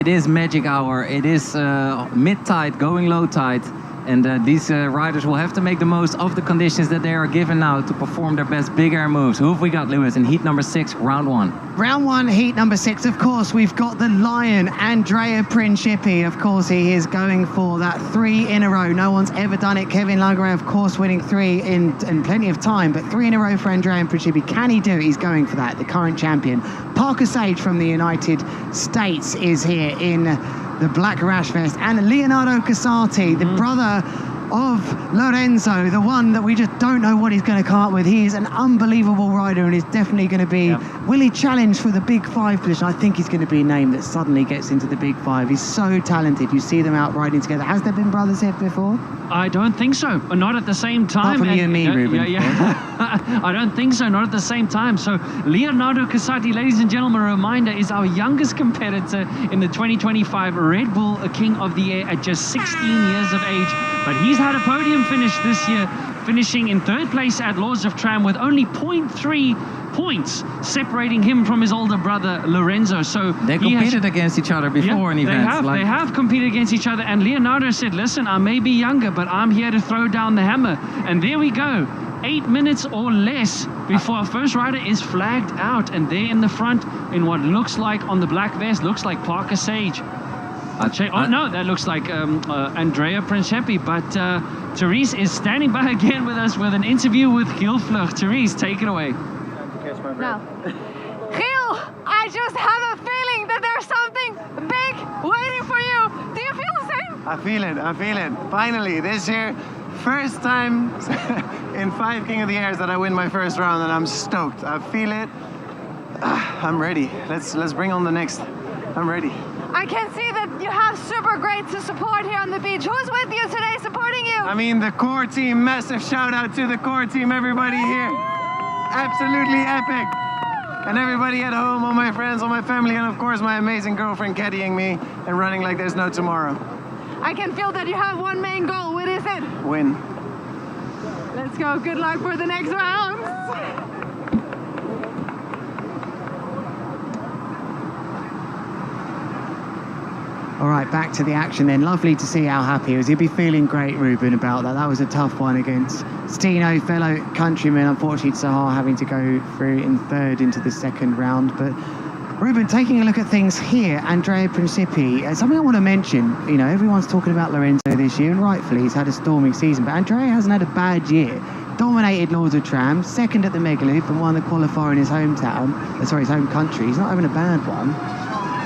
It is magic hour. It is mid-tide, going low tide. And these riders will have to make the most of the conditions that they are given now to perform their best big air moves. Who have we got, Lewis, in heat number 6, round 1? Round 1, heat number 6, of course, we've got the Lion, Andrea Principi. Of course, he is going for that 3 in a row. No one's ever done it. Kevin Langray, of course, winning 3 in plenty of time, but 3 in a row for Andrea Principi. Can he do it? He's going for that, the current champion. Parker Sage from the United States is here in the black rash vest, and Leonardo Casati, the brother of Lorenzo, the one that we just don't know what he's going to come up with. He is an unbelievable rider and is definitely going to be, will he challenge for the big 5 position? I think he's going to be a name that suddenly gets into the big 5. He's so talented. You see them out riding together. Has there been brothers here before? I don't think so. Not at the same time. Apart from you and me, Ruben. I don't think so. Not at the same time. So Leonardo Casati, ladies and gentlemen, a reminder, is our youngest competitor in the 2025 Red Bull King of the Air at just 16 years of age. But he's had a podium finish this year, finishing in 3rd place at Lords of Tram with only 0.3 points separating him from his older brother Lorenzo. So they competed against each other before in events. They have competed against each other, and Leonardo said, listen, I may be younger, but I'm here to throw down the hammer. And there we go. 8 minutes or less before our first rider is flagged out, and there in the front, in what looks like on the black vest, looks like Parker Sage. Oh no, that looks like Andrea Principi, but Therese is standing by again with us with an interview with Giel Vlug. Therese, take it away. No. Giel, I just have a feeling that there's something big waiting for you. Do you feel the same? I feel it. Finally, this year, first time in 5 King of the Airs that I win my first round, and I'm stoked. I feel it. I'm ready. Let's bring on the next. I'm ready. I can see that you have super great support here on the beach. Who's with you today supporting you? I mean, the core team. Massive shout out to the core team, everybody here. Absolutely epic. And everybody at home, all my friends, all my family, and of course my amazing girlfriend caddying me and running like there's no tomorrow. I can feel that you have one main goal. What is it? Win. Let's go. Good luck for the next rounds. All right, back to the action then. Lovely to see how happy he was. He'll be feeling great, Ruben, about that. That was a tough one against Stino, fellow countryman. Unfortunately, Sahar having to go through in 3rd into the 2nd round. But Ruben, taking a look at things here, Andrea Principi, something I want to mention, you know, everyone's talking about Lorenzo this year, and rightfully, he's had a stormy season, but Andrea hasn't had a bad year. Dominated Lords of Tram, 2nd at the Megaloop, and won the qualifier in his hometown, his home country. He's not having a bad one.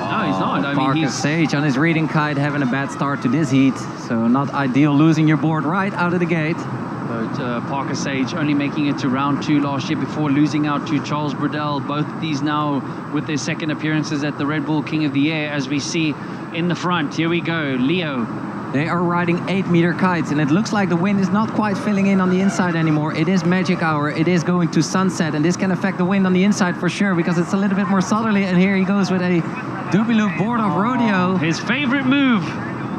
No, he's not. I mean, Parker Sage on his reading kite having a bad start to this heat, so not ideal, losing your board right out of the gate. But Parker Sage only making it to round 2 last year before losing out to Charles Burdell. Both of these now with their 2nd appearances at the Red Bull King of the Air, as we see in the front. Here we go, Leo. They are riding 8-meter kites, and it looks like the wind is not quite filling in on the inside anymore. It is magic hour. It is going to sunset, and this can affect the wind on the inside for sure, because it's a little bit more southerly. And here he goes with a doobie-loop board off rodeo. His favorite move.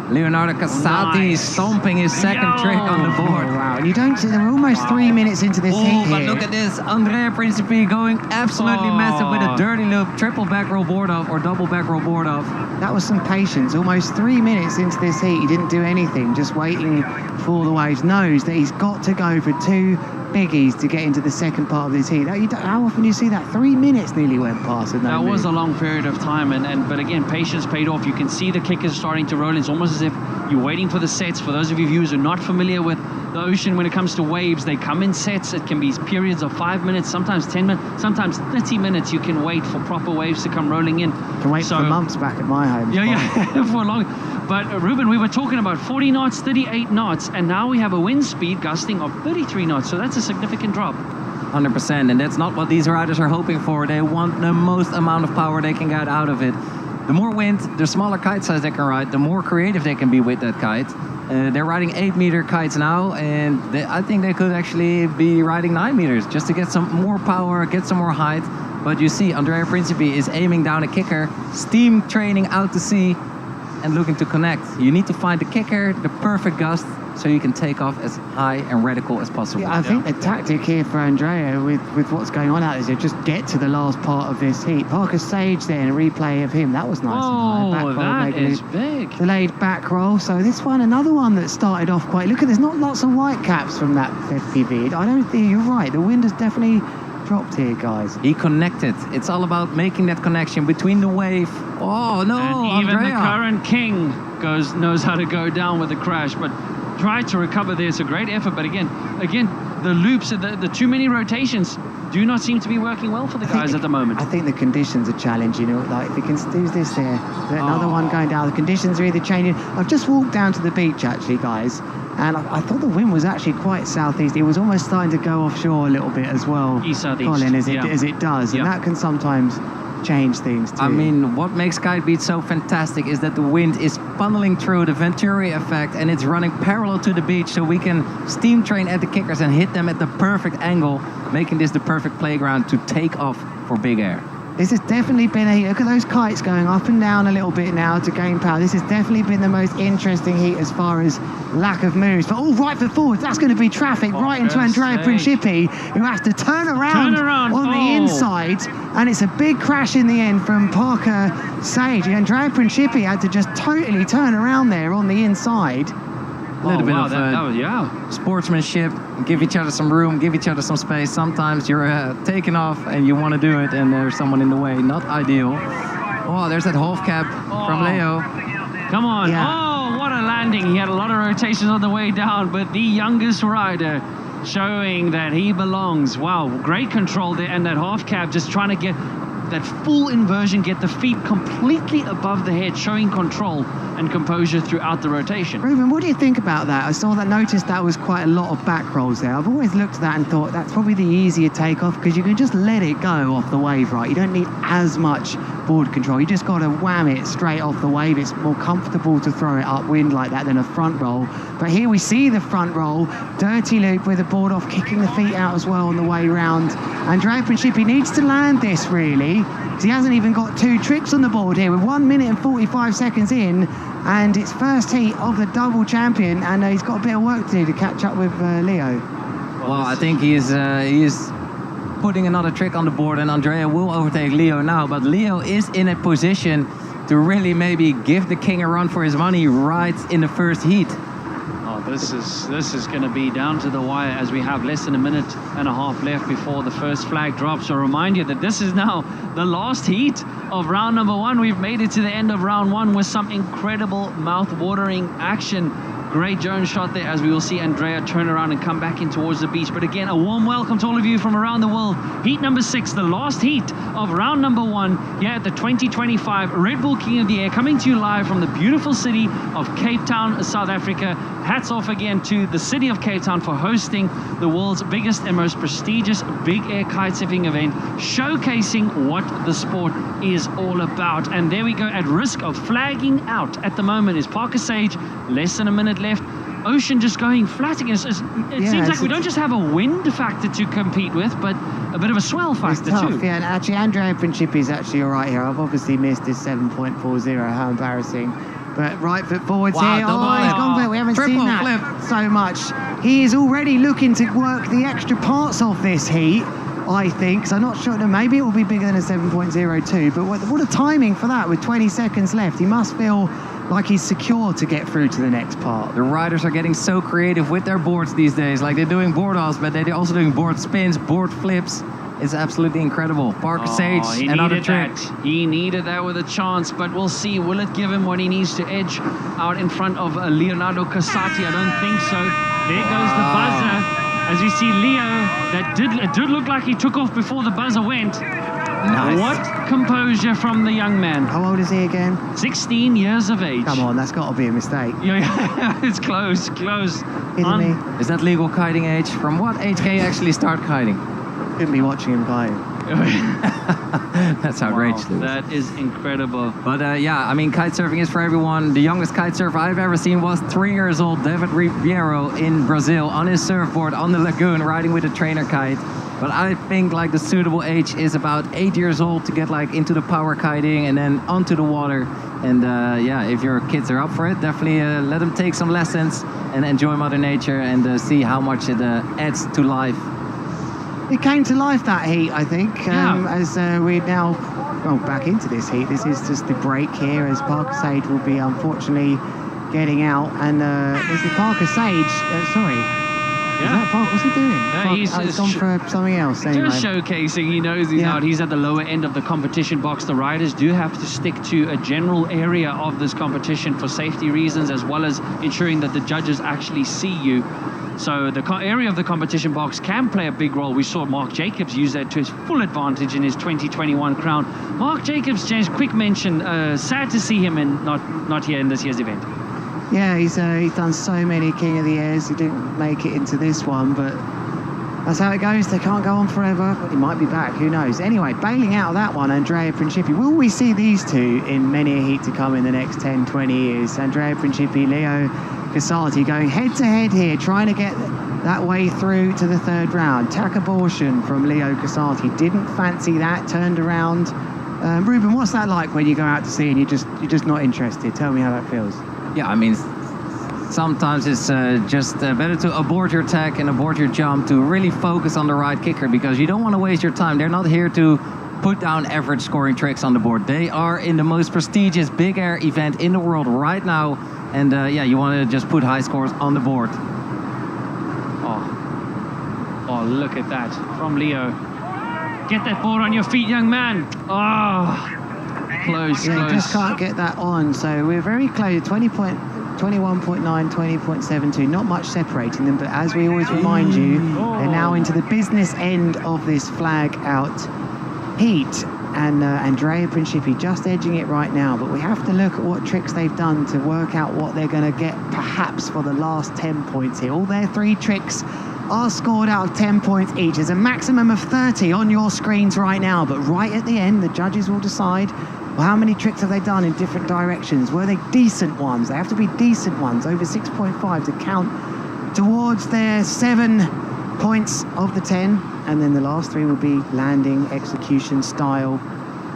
Leonardo Casati stomping his 2nd trick on the board. Oh, wow, and you don't see, they're almost 3 minutes into this heat but here. look at this, Andrea Principi going absolutely massive with a dirty loop, triple back roll board off or double back roll board off. That was some patience. Almost 3 minutes into this heat, he didn't do anything, just waiting for the waves. Knows that he's got to go for 2 biggies to get into the 2nd part of this heat. How often do you see that? 3 minutes nearly went past. That was a long period of time, but again, patience paid off. You can see the kickers starting to roll. It's almost as if you're waiting for the sets. For those of you viewers who are not familiar with the ocean when it comes to waves, they come in sets. It can be periods of 5 minutes, sometimes 10 minutes, sometimes 30 minutes. You can wait for proper waves to come rolling in. Can wait for months back at my home. Yeah, for long. But Ruben, we were talking about 40 knots, 38 knots, and now we have a wind speed gusting of 33 knots. So that's a significant drop. 100%, and that's not what these riders are hoping for. They want the most amount of power they can get out of it. The more wind, the smaller kite size they can ride, the more creative they can be with that kite. They're riding 8-meter kites now, and I think they could actually be riding 9 meters just to get some more power, get some more height. But you see, Andrea Principi is aiming down a kicker, steam training out to sea. and looking to connect. You need to find the kicker, the perfect gust, so you can take off as high and radical as possible. Yeah, I think the tactic here for Andrea with what's going on out there is just get to the last part of this heat. Parker Sage then, a replay of him. That was nice and high. Back roll, that making is a big. delayed back roll. So this one, another one that started off quite... Look at, there's not lots of white caps from that FPV. I don't think you're right. The wind has definitely dropped here, guys. He connected. It's all about making that connection between the wave. Oh, no, And even Andrea. the current king knows how to go down with the crash, but tried to recover there. It's a great effort, but again, the loops, the too many rotations do not seem to be working well for the guys at the moment. I think the conditions are challenging. Like, if he can do this there, another one going down. The conditions are either changing. I've just walked down to the beach, actually, guys, and I thought the wind was actually quite southeast. It was almost starting to go offshore a little bit as well, East-southeast, Colin, as yeah. it does, and that can sometimes change things too. I mean, what makes Kite Beat so fantastic is that the wind is funneling through the Venturi effect and it's running parallel to the beach, so we can steam train at the kickers and hit them at the perfect angle, making this the perfect playground to take off for big air. This has definitely been a... Look at those kites going up and down a little bit now to gain power. This has definitely been the most interesting heat as far as lack of moves. But right foot forward, that's going to be traffic right into Andrea Principi, who has to turn around on the inside. And it's a big crash in the end from Parker Sage. Andrea Principi had to just totally turn around there on the inside. A little bit of sportsmanship, give each other some room, give each other some space. Sometimes you're taking off and you want to do it and there's someone in the way. Not ideal. Oh, there's that half cap from Leo. Come on. Yeah. Oh, what a landing. He had a lot of rotations on the way down, but the youngest rider showing that he belongs. Wow, great control there, and that half cap just trying to get that full inversion, get the feet completely above the head, showing control and composure throughout the rotation. Ruben, what do you think about that? I noticed that was quite a lot of back rolls there. I've always looked at that and thought that's probably the easier takeoff because you can just let it go off the wave, right? You don't need as much board control. You just got to wham it straight off the wave. It's more comfortable to throw it upwind like that than a front roll. But here we see the front roll, dirty loop with the board off, kicking the feet out as well on the way round. Andrea Principi needs to land this really, because he hasn't even got two tricks on the board here. We're 1 minute and 45 seconds in, and it's first heat of the double champion, and he's got a bit of work to do to catch up with Leo. Well, I think he is putting another trick on the board, and Andrea will overtake Leo now, but Leo is in a position to really maybe give the king a run for his money right in the first heat. Oh, this is going to be down to the wire as we have less than a minute and a half left before the first flag drops. So remind you that this is now the last heat of round number one. We've made it to the end of round one with some incredible mouth-watering action. Great drone shot there, as we will see Andrea turn around and come back in towards the beach. But again, a warm welcome to all of you from around the world. Heat number 6, the last heat of round number 1 here at the 2025 Red Bull King of the Air, coming to you live from the beautiful city of Cape Town, South Africa. Hats off again to the city of Cape Town for hosting the world's biggest and most prestigious big air kitesurfing event, showcasing what the sport is all about. And there we go, at risk of flagging out at the moment is Parker Sage. Less than a minute left. Ocean just going flat again. It seems like we don't just have a wind factor to compete with, but a bit of a swell factor too. Yeah, and actually Andrea Principi is actually all right here. I've obviously missed his 7.40. How embarrassing. But right foot forwards here. Oh, he's gone for it. We haven't seen that so much. He is already looking to work the extra parts of this heat, I think. So I'm not sure. Maybe it will be bigger than a 7.02. But what a timing for that with 20 seconds left. He must feel like he's secure to get through to the next part. The riders are getting so creative with their boards these days. Like, they're doing board offs, but they're also doing board spins, board flips. It's absolutely incredible. Parker Sage, another trick. He needed that with a chance, but we'll see. Will it give him what he needs to edge out in front of Leonardo Casati? I don't think so. There goes the buzzer. As you see Leo, it did look like he took off before the buzzer went. Nice. What composure from the young man. How old is he again? 16 years of age. Come on, that's got to be a mistake. Yeah, it's close. Kidding me? Is that legal kiting age? From what age can you actually start kiting? Couldn't be watching him kiting. That's outrageous. Wow, that is incredible. But yeah, I mean, kite surfing is for everyone. The youngest kite surfer I've ever seen was 3 years old, David Ribeiro in Brazil, on his surfboard on the lagoon, riding with a trainer kite. But I think like the suitable age is about 8 years old to get like into the power kiting and then onto the water. And yeah, if your kids are up for it, definitely let them take some lessons and enjoy Mother Nature and see how much it adds to life. It came to life, that heat, I think, as we now back into this heat. This is just the break here as Parker Sage will be unfortunately getting out. And this is Parker Sage, sorry. Is that Parker? What's he doing? He's gone for something else. Anyway. Just showcasing, he knows he's out. He's at the lower end of the competition box. The riders do have to stick to a general area of this competition for safety reasons, as well as ensuring that the judges actually see you. So the area of the competition box can play a big role. We saw Mark Jacobs use that to his full advantage in his 2021 crown. Mark Jacobs, James, quick mention, sad to see him not here in this year's event. Yeah, he's done so many King of the Airs. He didn't make it into this one, but that's how it goes. They can't go on forever, but he might be back. Who knows? Anyway, bailing out of that one, Andrea Principi. Will we see these two in many a heat to come in the next 10, 20 years? Andrea Principi, Leo Casati going head-to-head here, trying to get that way through to the third round. Tack abortion from Leo Casati. Didn't fancy that, turned around. Ruben, what's that like when you go out to sea and you're just not interested? Tell me how that feels. Yeah, I mean, sometimes it's just better to abort your tack and abort your jump to really focus on the right kicker, because you don't want to waste your time. They're not here to put down average scoring tricks on the board. They are in the most prestigious big air event in the world right now, and yeah, you want to just put high scores on the board. Oh, look at that from Leo. Get that board on your feet, young man. Oh. Close. Just can't get that on. So we're very close. 21.9, 20.72. Not much separating them, but as we always remind you, they're now into the business end of this flag out heat. And Andrea Principi just edging it right now. But we have to look at what tricks they've done to work out what they're going to get perhaps for the last 10 points here. All their 3 tricks are scored out of 10 points each. There's a maximum of 30 on your screens right now, but right at the end, the judges will decide, well, how many tricks have they done in different directions? Were they decent ones? They have to be decent ones, over 6.5 to count towards their 7 points of the 10. And then the last 3 will be landing, execution, style,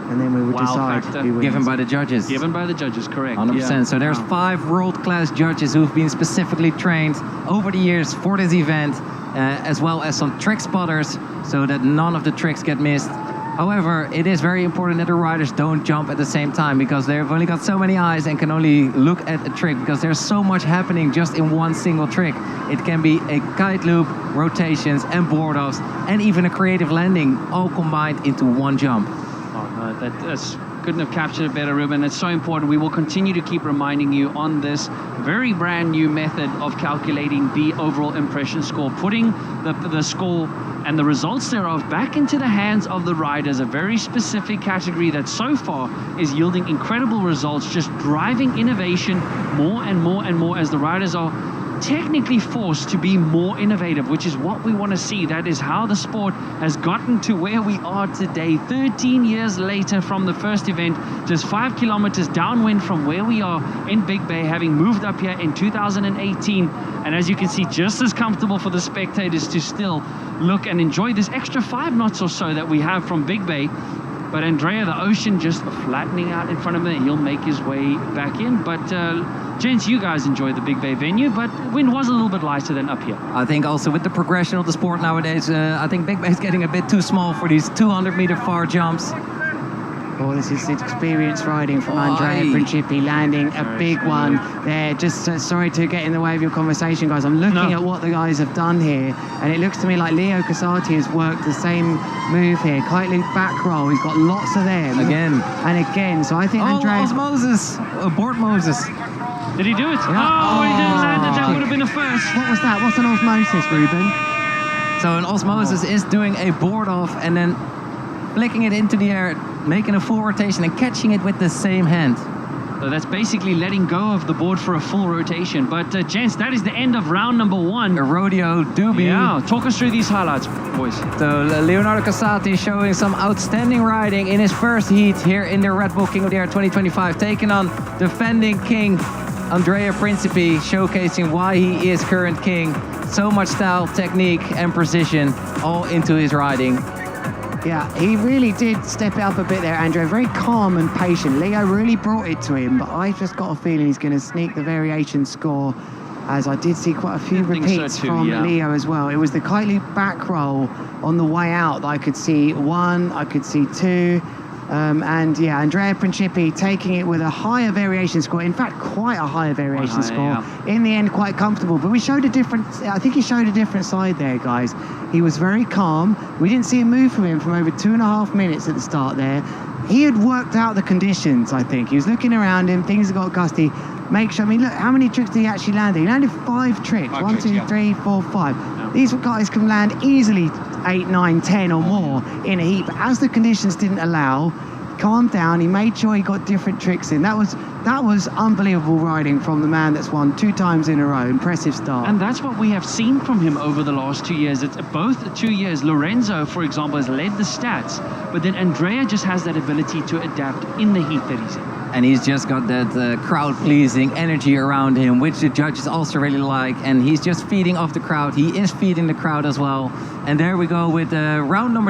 and then we will decide who wins. Given by the judges. Given by the judges, correct. 100%. Yeah. So there's 5 world-class judges who've been specifically trained over the years for this event, as well as some trick spotters, so that none of the tricks get missed. However, it is very important that the riders don't jump at the same time, because they've only got so many eyes and can only look at a trick, because there's so much happening just in one single trick. It can be a kite loop, rotations and board offs, and even a creative landing, all combined into one jump. Oh, no, that's couldn't have captured it better, Ruben. It's so important. We will continue to keep reminding you on this very brand new method of calculating the overall impression score, putting the score and the results thereof back into the hands of the riders, a very specific category that so far is yielding incredible results, just driving innovation more and more and more as the riders are technically forced to be more innovative, which is what we want to see. That is how the sport has gotten to where we are today, 13 years later from the first event, just 5 kilometers downwind from where we are in Big Bay, having moved up here in 2018. And as you can see, just as comfortable for the spectators to still look and enjoy this extra 5 knots or so that we have from Big Bay. But Andrea, the ocean just flattening out in front of him. He'll make his way back in. But gents, you guys enjoy the Big Bay venue, but wind was a little bit lighter than up here. I think also with the progression of the sport nowadays, I think Big Bay is getting a bit too small for these 200-meter far jumps. Oh, this is experienced riding from Andrea Principi, landing a big one there. Just sorry to get in the way of your conversation, guys. I'm looking at what the guys have done here, and it looks to me like Leo Casati has worked the same move here. Kite loop back roll. He's got lots of them. Again. And again. So I think Andrea... Moses. Abort Moses. Did he do it? Yeah. Oh, he didn't land it. That would have been a first. What was that? What's an osmosis, Ruben? So an osmosis is doing a board off and then flicking it into the air, making a full rotation and catching it with the same hand. So that's basically letting go of the board for a full rotation. But gents, that is the end of round number 1. A rodeo doobie. Yeah, talk us through these highlights, boys. So Leonardo Casati showing some outstanding riding in his first heat here in the Red Bull King of the Air 2025, taking on defending king Andrea Principi, showcasing why he is current king. so much style, technique, and precision all into his riding. Yeah, he really did step it up a bit there, Andrea. Very calm and patient. Leo really brought it to him, but I just got a feeling he's going to sneak the variation score, as I did see quite a few I think so repeats too, from yeah. Leo as well. It was the Kitely back roll on the way out that I could see 1, I could see 2. And yeah, Andrea Principi taking it with a higher variation score. In fact, quite a higher variation higher, score. yeah. In the end, quite comfortable. But we showed a different, I think he showed a different side there, guys. He was very calm. We didn't see a move from him from over 2.5 minutes at the start there. He had worked out the conditions, I think. He was looking around him, things had got gusty. Make sure, I mean, look, how many tricks did he actually land? He landed 5 tricks. 5 1, tricks, 2, yeah. 3, 4, 5. These guys can land easily 8, 9, 10 or more in a heat. But as the conditions didn't allow, calmed down, he made sure he got different tricks in. That was unbelievable riding from the man that's won 2 times in a row. Impressive start. And that's what we have seen from him over the last 2 years. It's both 2 years. Lorenzo, for example, has led the stats, but then Andrea just has that ability to adapt in the heat that he's in. And he's just got that crowd-pleasing energy around him, which the judges also really like. And he's just feeding off the crowd. He is feeding the crowd as well. And there we go with round number